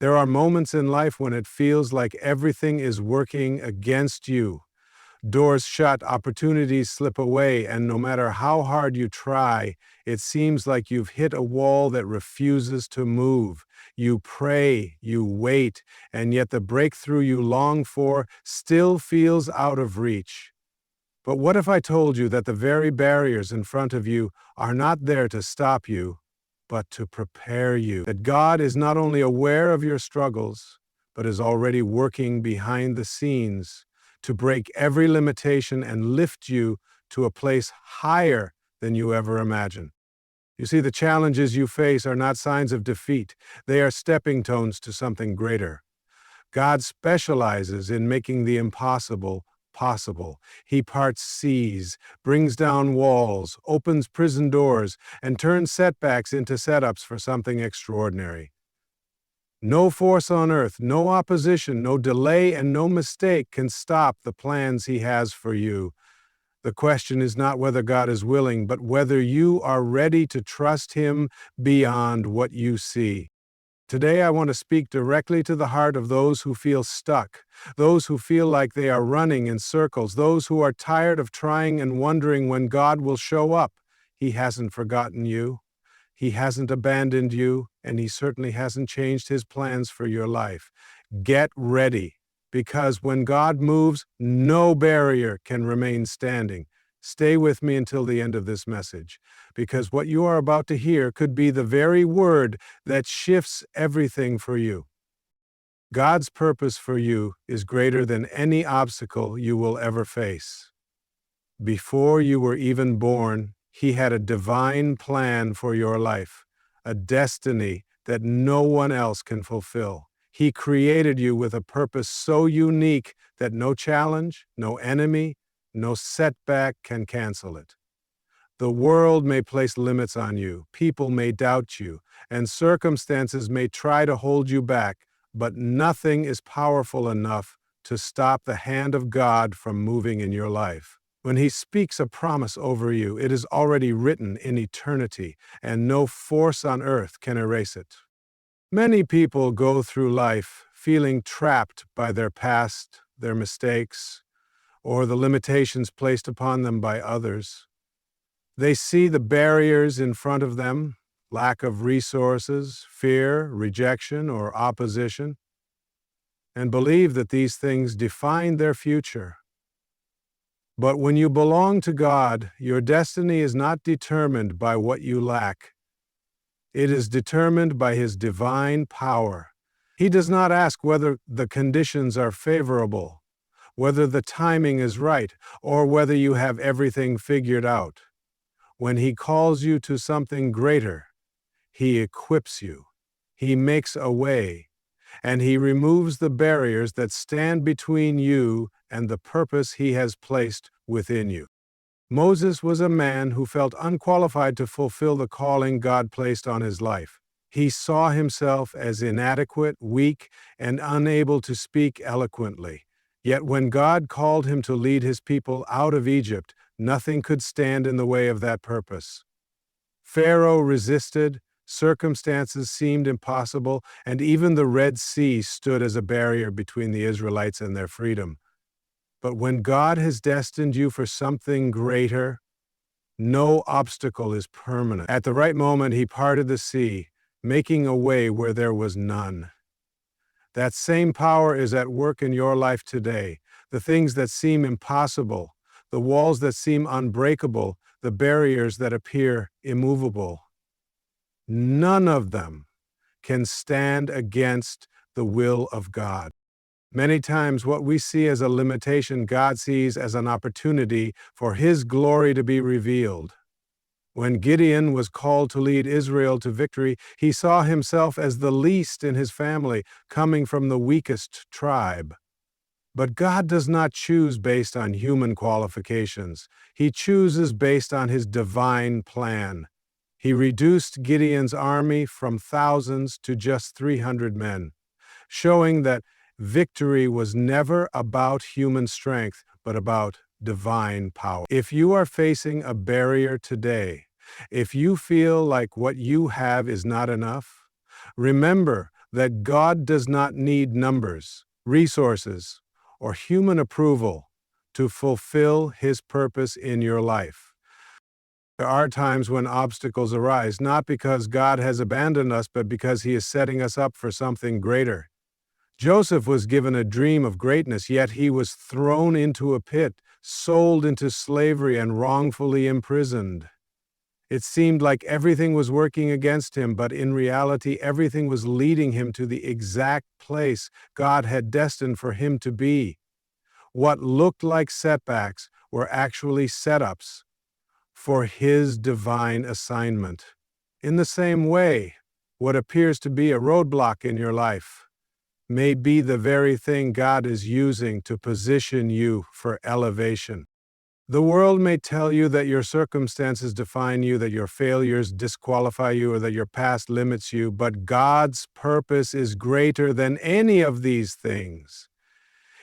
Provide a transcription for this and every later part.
There are moments in life when it feels like everything is working against you. Doors shut, opportunities slip away, and no matter how hard you try, it seems like you've hit a wall that refuses to move. You pray, you wait, and yet the breakthrough you long for still feels out of reach. But what if I told you that the very barriers in front of you are not there to stop you, but to prepare you? That God is not only aware of your struggles, but is already working behind the scenes to break every limitation and lift you to a place higher than you ever imagined. You see, the challenges you face are not signs of defeat. They are stepping stones to something greater. God specializes in making the impossible possible. He parts seas, brings down walls, opens prison doors, and turns setbacks into setups for something extraordinary. No force on earth, no opposition, no delay, and no mistake can stop the plans He has for you. The question is not whether God is willing, but whether you are ready to trust Him beyond what you see. Today, I want to speak directly to the heart of those who feel stuck, those who feel like they are running in circles, those who are tired of trying and wondering when God will show up. He hasn't forgotten you. He hasn't abandoned you, and He certainly hasn't changed His plans for your life. Get ready, because when God moves, no barrier can remain standing. Stay with me until the end of this message, because what you are about to hear could be the very word that shifts everything for you. God's purpose for you is greater than any obstacle you will ever face. Before you were even born, He had a divine plan for your life, a destiny that no one else can fulfill. He created you with a purpose so unique that no challenge, no enemy, no setback can cancel it. The world may place limits on you, people may doubt you, and circumstances may try to hold you back, but nothing is powerful enough to stop the hand of God from moving in your life. When He speaks a promise over you, it is already written in eternity, and no force on earth can erase it. Many people go through life feeling trapped by their past, their mistakes, or the limitations placed upon them by others. They see the barriers in front of them, lack of resources, fear, rejection, or opposition, and believe that these things define their future. But when you belong to God, your destiny is not determined by what you lack. It is determined by His divine power. He does not ask whether the conditions are favorable, whether the timing is right, or whether you have everything figured out. When He calls you to something greater, He equips you, He makes a way, and He removes the barriers that stand between you and the purpose He has placed within you. Moses was a man who felt unqualified to fulfill the calling God placed on his life. He saw himself as inadequate, weak, and unable to speak eloquently. Yet when God called him to lead His people out of Egypt, nothing could stand in the way of that purpose. Pharaoh resisted, circumstances seemed impossible, and even the Red Sea stood as a barrier between the Israelites and their freedom. But when God has destined you for something greater, no obstacle is permanent. At the right moment, He parted the sea, making a way where there was none. That same power is at work in your life today. The things that seem impossible, the walls that seem unbreakable, the barriers that appear immovable. None of them can stand against the will of God. Many times what we see as a limitation, God sees as an opportunity for His glory to be revealed. When Gideon was called to lead Israel to victory, he saw himself as the least in his family, coming from the weakest tribe. But God does not choose based on human qualifications. He chooses based on His divine plan. He reduced Gideon's army from thousands to just 300 men, showing that victory was never about human strength, but about divine power. If you are facing a barrier today, if you feel like what you have is not enough, remember that God does not need numbers, resources, or human approval to fulfill His purpose in your life. There are times when obstacles arise, not because God has abandoned us, but because He is setting us up for something greater. Joseph was given a dream of greatness, yet he was thrown into a pit, sold into slavery, and wrongfully imprisoned. It seemed like everything was working against him, but in reality, everything was leading him to the exact place God had destined for him to be. What looked like setbacks were actually setups for His divine assignment. In the same way, what appears to be a roadblock in your life may be the very thing God is using to position you for elevation. The world may tell you that your circumstances define you, that your failures disqualify you, or that your past limits you, but God's purpose is greater than any of these things.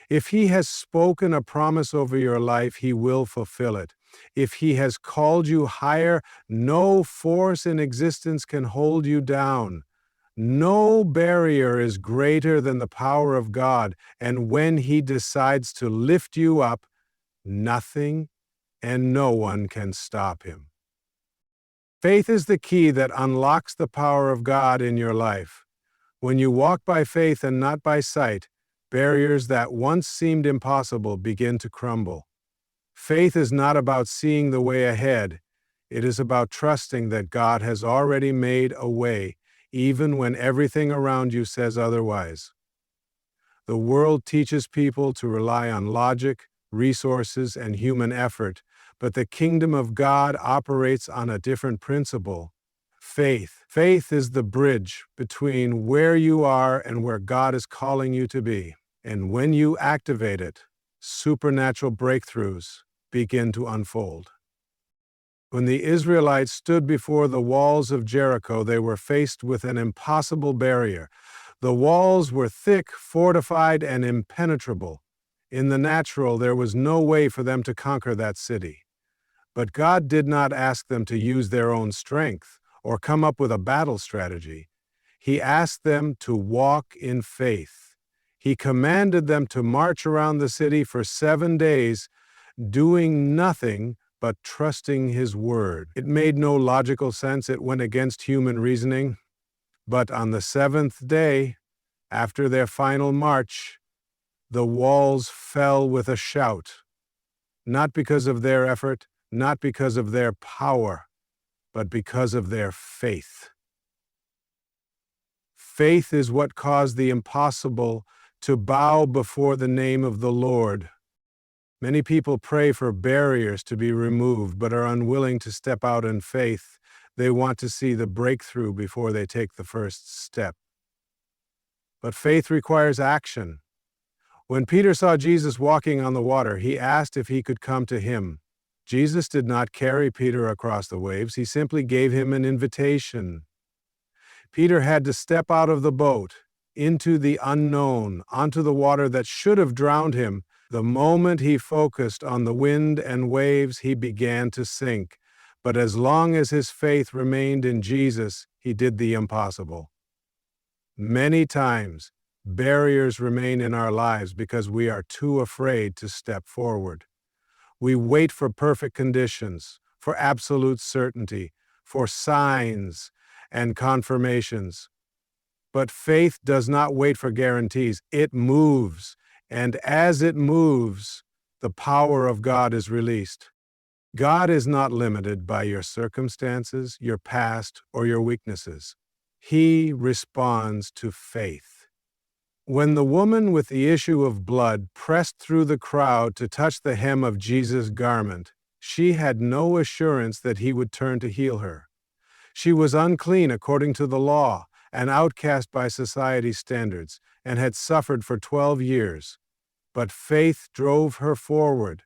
If He has spoken a promise over your life, He will fulfill it. If He has called you higher, no force in existence can hold you down. No barrier is greater than the power of God, and when He decides to lift you up, nothing and no one can stop Him. Faith is the key that unlocks the power of God in your life. When you walk by faith and not by sight, barriers that once seemed impossible begin to crumble. Faith is not about seeing the way ahead. It is about trusting that God has already made a way, even when everything around you says otherwise. The world teaches people to rely on logic, resources, and human effort, but the kingdom of God operates on a different principle: faith. Faith is the bridge between where you are and where God is calling you to be. And when you activate it, supernatural breakthroughs begin to unfold. When the Israelites stood before the walls of Jericho, they were faced with an impossible barrier. The walls were thick, fortified, and impenetrable. In the natural, there was no way for them to conquer that city. But God did not ask them to use their own strength or come up with a battle strategy. He asked them to walk in faith. He commanded them to march around the city for 7 days, doing nothing but trusting His word. It made no logical sense. It went against human reasoning. But on the 7th day, after their final march, the walls fell with a shout, not because of their effort, not because of their power, but because of their faith. Faith is what caused the impossible to bow before the name of the Lord. Many people pray for barriers to be removed, but are unwilling to step out in faith. They want to see the breakthrough before they take the first step. But faith requires action. When Peter saw Jesus walking on the water, he asked if he could come to him. Jesus did not carry Peter across the waves. He simply gave him an invitation. Peter had to step out of the boat into the unknown, onto the water that should have drowned him. The moment he focused on the wind and waves, he began to sink. But as long as his faith remained in Jesus, he did the impossible. Many times, barriers remain in our lives because we are too afraid to step forward. We wait for perfect conditions, for absolute certainty, for signs and confirmations. But faith does not wait for guarantees. It moves, and as it moves, the power of God is released. God is not limited by your circumstances, your past, or your weaknesses. He responds to faith. When the woman with the issue of blood pressed through the crowd to touch the hem of Jesus' garment, she had no assurance that He would turn to heal her. She was unclean according to the law, an outcast by society's standards, and had suffered for 12 years. But faith drove her forward,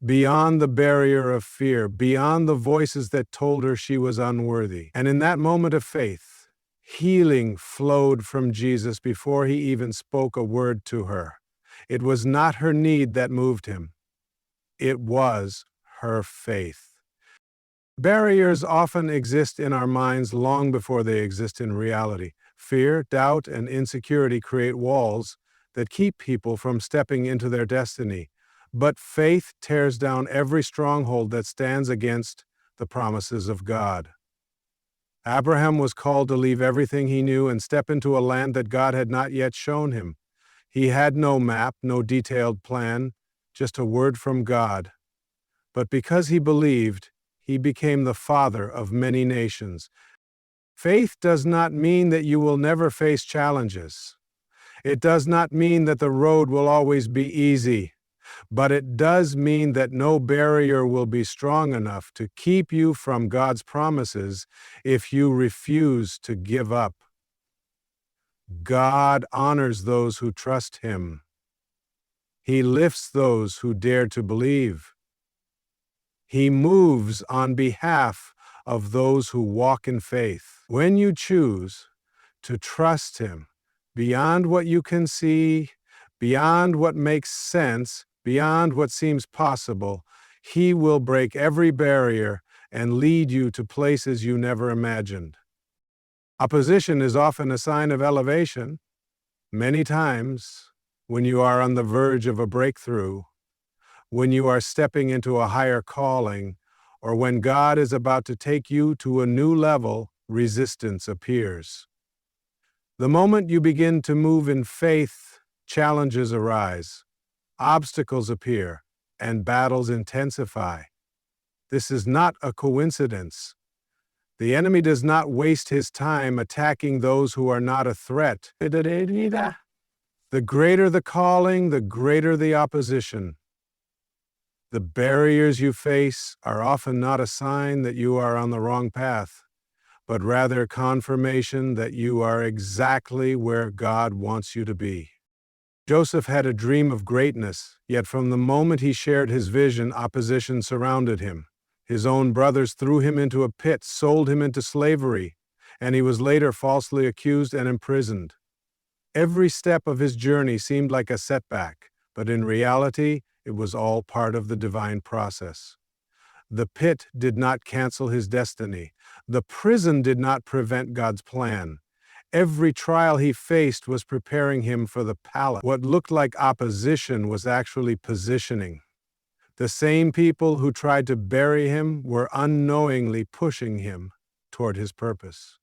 beyond the barrier of fear, beyond the voices that told her she was unworthy. And in that moment of faith, healing flowed from Jesus before He even spoke a word to her. It was not her need that moved Him. It was her faith. Barriers often exist in our minds long before they exist in reality. Fear, doubt, and insecurity create walls that keep people from stepping into their destiny. But faith tears down every stronghold that stands against the promises of God. Abraham was called to leave everything he knew and step into a land that God had not yet shown him. He had no map, no detailed plan, just a word from God. But because he believed, he became the father of many nations. Faith does not mean that you will never face challenges. It does not mean that the road will always be easy. But it does mean that no barrier will be strong enough to keep you from God's promises if you refuse to give up. God honors those who trust Him. He lifts those who dare to believe. He moves on behalf of those who walk in faith. When you choose to trust Him beyond what you can see, beyond what makes sense, beyond what seems possible, He will break every barrier and lead you to places you never imagined. Opposition is often a sign of elevation. Many times, when you are on the verge of a breakthrough, when you are stepping into a higher calling, or when God is about to take you to a new level, resistance appears. The moment you begin to move in faith, challenges arise. Obstacles appear, and battles intensify. This is not a coincidence. The enemy does not waste his time attacking those who are not a threat. The greater the calling, the greater the opposition. The barriers you face are often not a sign that you are on the wrong path, but rather confirmation that you are exactly where God wants you to be. Joseph had a dream of greatness, yet from the moment he shared his vision, opposition surrounded him. His own brothers threw him into a pit, sold him into slavery, and he was later falsely accused and imprisoned. Every step of his journey seemed like a setback, but in reality, it was all part of the divine process. The pit did not cancel his destiny. The prison did not prevent God's plan. Every trial he faced was preparing him for the palace. What looked like opposition was actually positioning. The same people who tried to bury him were unknowingly pushing him toward his purpose.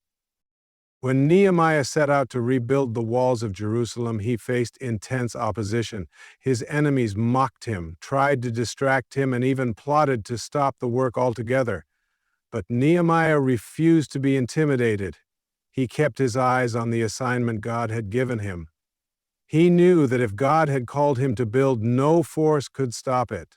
When Nehemiah set out to rebuild the walls of Jerusalem, he faced intense opposition. His enemies mocked him, tried to distract him, and even plotted to stop the work altogether. But Nehemiah refused to be intimidated. He kept his eyes on the assignment God had given him. He knew that if God had called him to build, no force could stop it.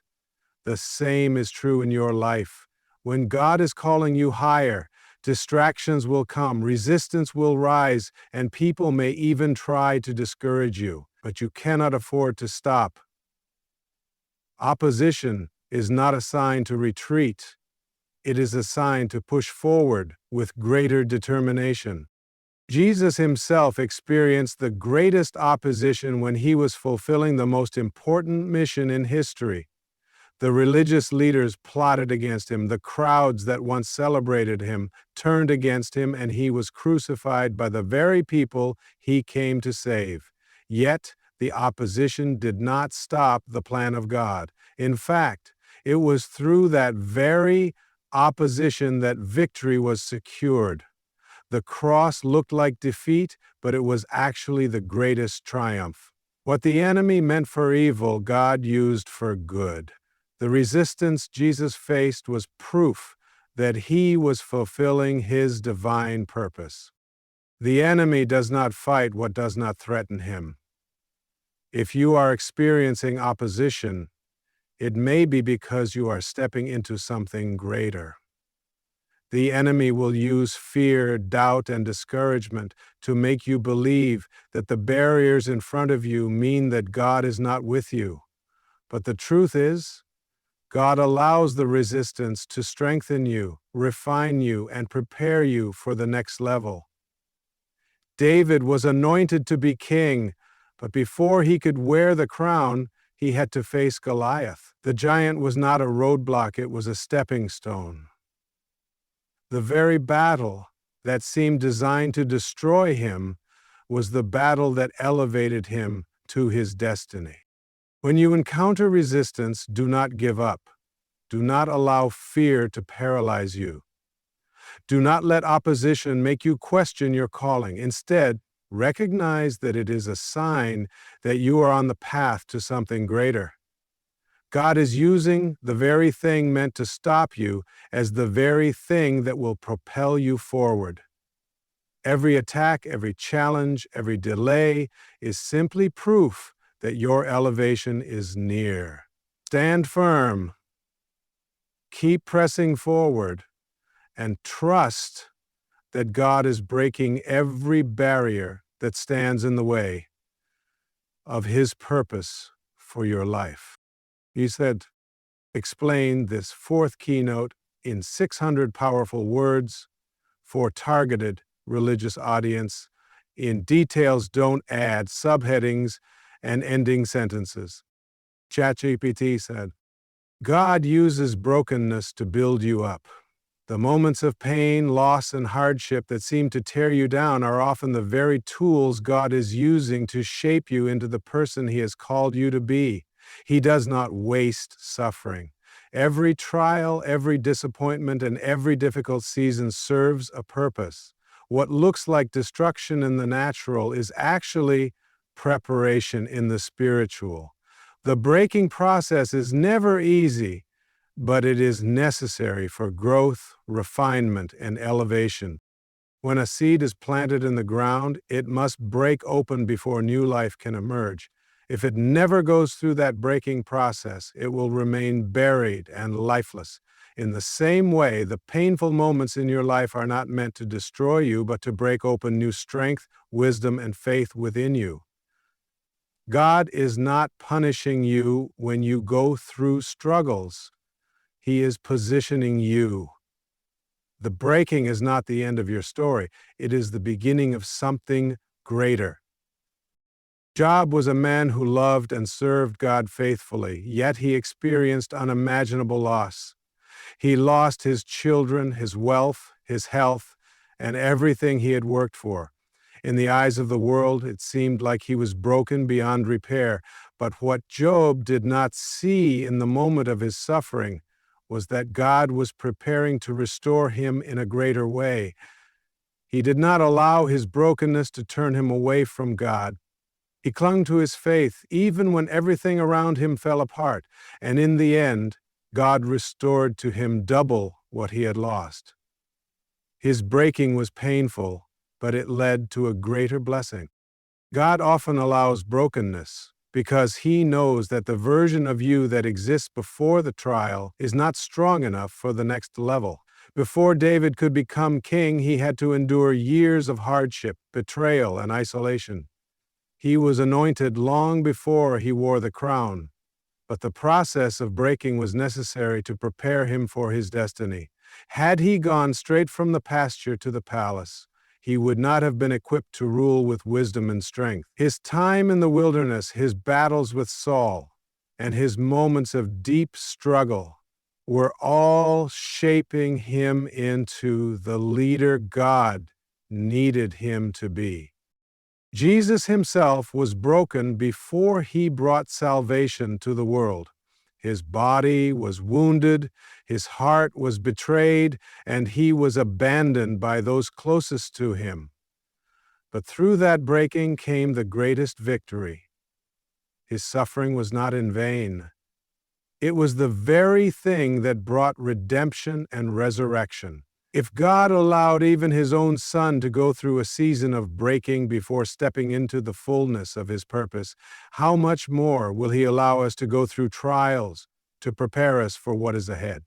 The same is true in your life. When God is calling you higher, distractions will come, resistance will rise, and people may even try to discourage you, but you cannot afford to stop. Opposition is not a sign to retreat. It is a sign to push forward with greater determination. Jesus himself experienced the greatest opposition when he was fulfilling the most important mission in history. The religious leaders plotted against him. The crowds that once celebrated him turned against him, and he was crucified by the very people he came to save. Yet, the opposition did not stop the plan of God. In fact, it was through that very opposition that victory was secured. The cross looked like defeat, but it was actually the greatest triumph. What the enemy meant for evil, God used for good. The resistance Jesus faced was proof that he was fulfilling his divine purpose. The enemy does not fight what does not threaten him. If you are experiencing opposition, it may be because you are stepping into something greater. The enemy will use fear, doubt, and discouragement to make you believe that the barriers in front of you mean that God is not with you. But the truth is, God allows the resistance to strengthen you, refine you, and prepare you for the next level. David was anointed to be king, but before he could wear the crown, he had to face Goliath. The giant was not a roadblock, it was a stepping stone. The very battle that seemed designed to destroy him was the battle that elevated him to his destiny. When you encounter resistance, do not give up. Do not allow fear to paralyze you. Do not let opposition make you question your calling. Instead, recognize that it is a sign that you are on the path to something greater. God is using the very thing meant to stop you as the very thing that will propel you forward. Every attack, every challenge, every delay is simply proof that your elevation is near. Stand firm, keep pressing forward, and trust that God is breaking every barrier that stands in the way of His purpose for your life. He said, explain this fourth keynote in 600 powerful words for targeted religious audience. In details, don't add subheadings and ending sentences. ChatGPT said, God uses brokenness to build you up. The moments of pain, loss, and hardship that seem to tear you down are often the very tools God is using to shape you into the person He has called you to be. He does not waste suffering. Every trial, every disappointment, and every difficult season serves a purpose. What looks like destruction in the natural is actually preparation in the spiritual. The breaking process is never easy, but it is necessary for growth, refinement, and elevation. When a seed is planted in the ground, it must break open before new life can emerge. If it never goes through that breaking process, it will remain buried and lifeless. In the same way, the painful moments in your life are not meant to destroy you, but to break open new strength, wisdom, and faith within you. God is not punishing you when you go through struggles. He is positioning you. The breaking is not the end of your story. It is the beginning of something greater. Job was a man who loved and served God faithfully, yet he experienced unimaginable loss. He lost his children, his wealth, his health, and everything he had worked for. In the eyes of the world, it seemed like he was broken beyond repair. But what Job did not see in the moment of his suffering was that God was preparing to restore him in a greater way. He did not allow his brokenness to turn him away from God. He clung to his faith even when everything around him fell apart, and in the end, God restored to him double what he had lost. His breaking was painful, but it led to a greater blessing. God often allows brokenness because He knows that the version of you that exists before the trial is not strong enough for the next level. Before David could become king, he had to endure years of hardship, betrayal, and isolation. He was anointed long before he wore the crown, but the process of breaking was necessary to prepare him for his destiny. Had he gone straight from the pasture to the palace, he would not have been equipped to rule with wisdom and strength. His time in the wilderness, his battles with Saul, and his moments of deep struggle were all shaping him into the leader God needed him to be. Jesus himself was broken before he brought salvation to the world. His body was wounded, his heart was betrayed, and he was abandoned by those closest to him. But through that breaking came the greatest victory. His suffering was not in vain. It was the very thing that brought redemption and resurrection. If God allowed even His own Son to go through a season of breaking before stepping into the fullness of His purpose, how much more will He allow us to go through trials to prepare us for what is ahead?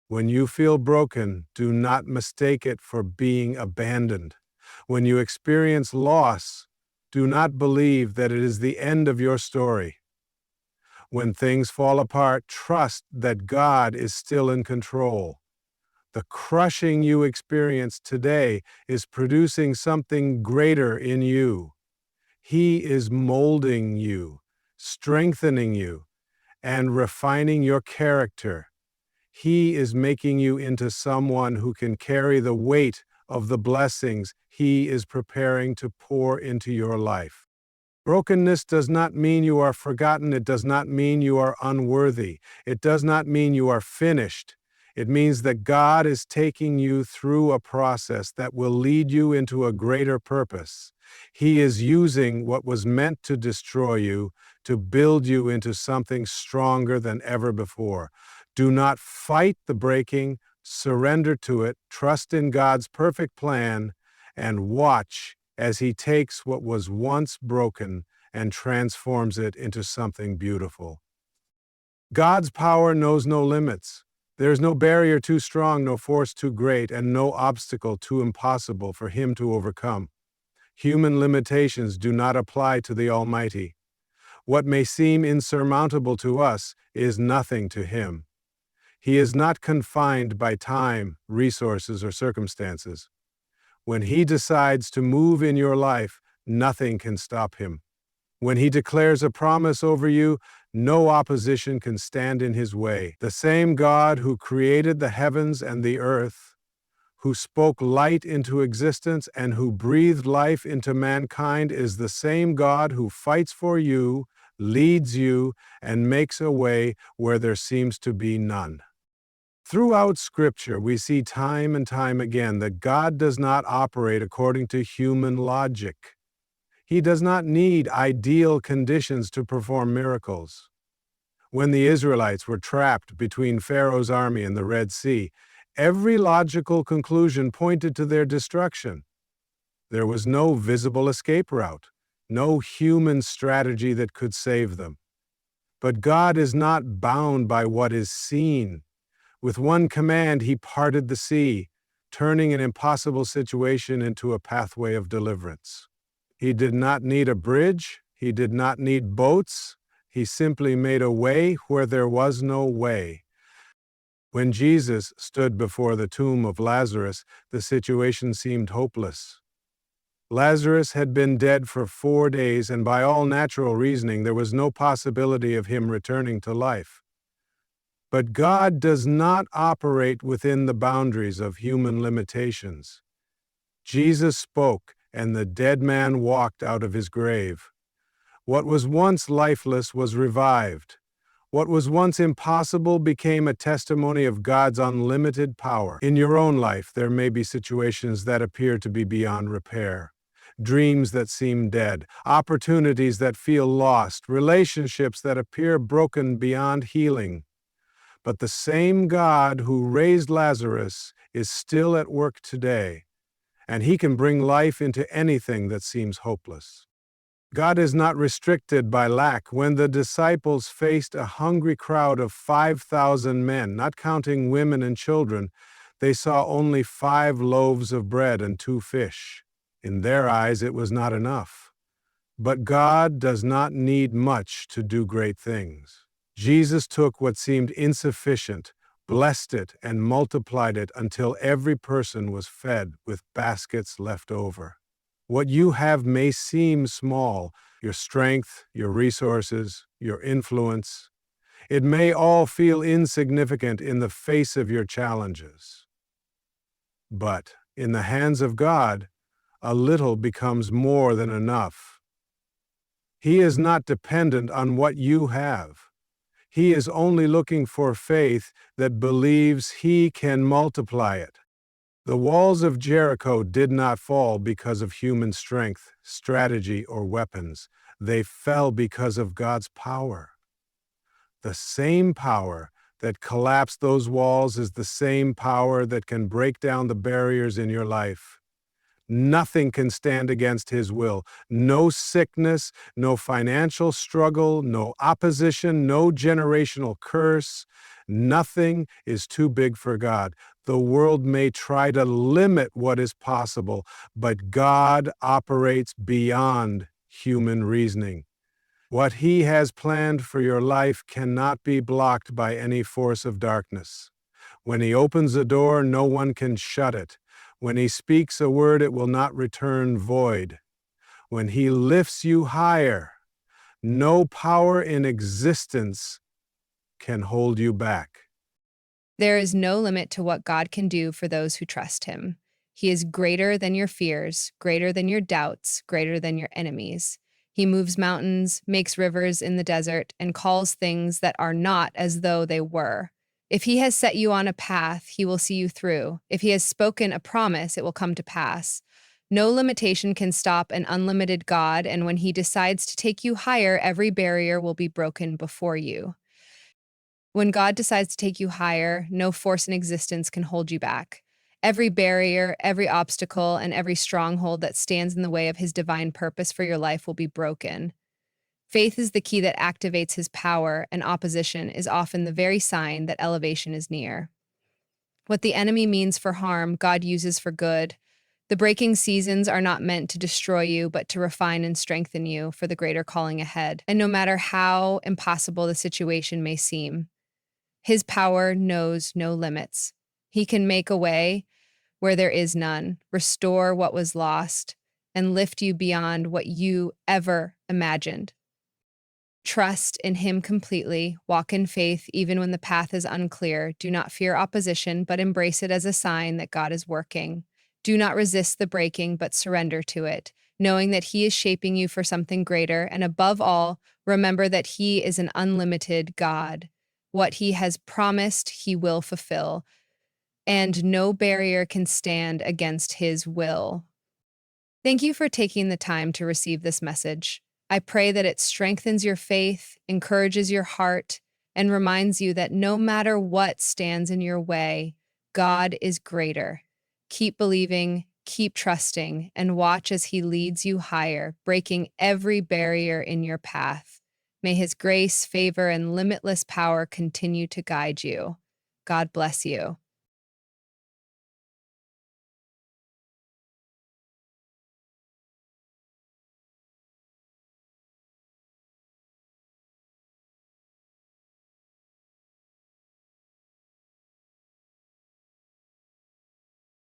When you feel broken, do not mistake it for being abandoned. When you experience loss, do not believe that it is the end of your story. When things fall apart, trust that God is still in control. The crushing you experience today is producing something greater in you. He is molding you, strengthening you, and refining your character. He is making you into someone who can carry the weight of the blessings He is preparing to pour into your life. Brokenness does not mean you are forgotten. It does not mean you are unworthy. It does not mean you are finished. It means that God is taking you through a process that will lead you into a greater purpose. He is using what was meant to destroy you to build you into something stronger than ever before. Do not fight the breaking, surrender to it, trust in God's perfect plan, and watch as He takes what was once broken and transforms it into something beautiful. God's power knows no limits. There is no barrier too strong, no force too great, and no obstacle too impossible for Him to overcome. Human limitations do not apply to the Almighty. What may seem insurmountable to us is nothing to Him. He is not confined by time, resources, or circumstances. When He decides to move in your life, nothing can stop Him. When He declares a promise over you, no opposition can stand in His way. The same God who created the heavens and the earth, who spoke light into existence and who breathed life into mankind, is the same God who fights for you, leads you, and makes a way where there seems to be none. Throughout Scripture, we see time and time again that God does not operate according to human logic. He does not need ideal conditions to perform miracles. When the Israelites were trapped between Pharaoh's army and the Red Sea, every logical conclusion pointed to their destruction. There was no visible escape route, no human strategy that could save them. But God is not bound by what is seen. With one command, He parted the sea, turning an impossible situation into a pathway of deliverance. He did not need a bridge. He did not need boats. He simply made a way where there was no way. When Jesus stood before the tomb of Lazarus, the situation seemed hopeless. Lazarus had been dead for 4 days, and by all natural reasoning, there was no possibility of him returning to life. But God does not operate within the boundaries of human limitations. Jesus spoke, and the dead man walked out of his grave. What was once lifeless was revived. What was once impossible became a testimony of God's unlimited power. In your own life, there may be situations that appear to be beyond repair, dreams that seem dead, opportunities that feel lost, relationships that appear broken beyond healing. But the same God who raised Lazarus is still at work today, and He can bring life into anything that seems hopeless. God is not restricted by lack. When the disciples faced a hungry crowd of 5,000 men, not counting women and children, they saw only 5 loaves of bread and 2 fish. In their eyes, it was not enough. But God does not need much to do great things. Jesus took what seemed insufficient, blessed it, and multiplied it until every person was fed with baskets left over. What you have may seem small, your strength, your resources, your influence. It may all feel insignificant in the face of your challenges. But in the hands of God, a little becomes more than enough. He is not dependent on what you have. He is only looking for faith that believes He can multiply it. The walls of Jericho did not fall because of human strength, strategy, or weapons. They fell because of God's power. The same power that collapsed those walls is the same power that can break down the barriers in your life. Nothing can stand against His will. No sickness, no financial struggle, no opposition, no generational curse. Nothing is too big for God. The world may try to limit what is possible, but God operates beyond human reasoning. What He has planned for your life cannot be blocked by any force of darkness. When He opens a door, no one can shut it. When He speaks a word, it will not return void. When He lifts you higher, no power in existence can hold you back. There is no limit to what God can do for those who trust Him. He is greater than your fears, greater than your doubts, greater than your enemies. He moves mountains, makes rivers in the desert, and calls things that are not as though they were. If he has set you on a path, he will see you through. If he has spoken a promise, it will come to pass. No limitation can stop an unlimited God, and when he decides to take you higher, every barrier will be broken before you. When God decides to take you higher, no force in existence can hold you back. Every barrier, every obstacle, and every stronghold that stands in the way of his divine purpose for your life will be broken. Faith is the key that activates his power, and opposition is often the very sign that elevation is near. What the enemy means for harm, God uses for good. The breaking seasons are not meant to destroy you, but to refine and strengthen you for the greater calling ahead. And no matter how impossible the situation may seem, his power knows no limits. He can make a way where there is none, restore what was lost, and lift you beyond what you ever imagined. Trust in him completely, walk in faith even when the path is unclear. Do not fear opposition, but embrace it as a sign that God is working. Do not resist the breaking, but surrender to it, knowing that he is shaping you for something greater. And above all, remember that he is an unlimited God. What he has promised, he will fulfill, and no barrier can stand against his will. Thank you for taking the time to receive this message. I pray that it strengthens your faith, encourages your heart, and reminds you that no matter what stands in your way, God is greater. Keep believing, keep trusting, and watch as he leads you higher, breaking every barrier in your path. May his grace, favor, and limitless power continue to guide you. God bless you.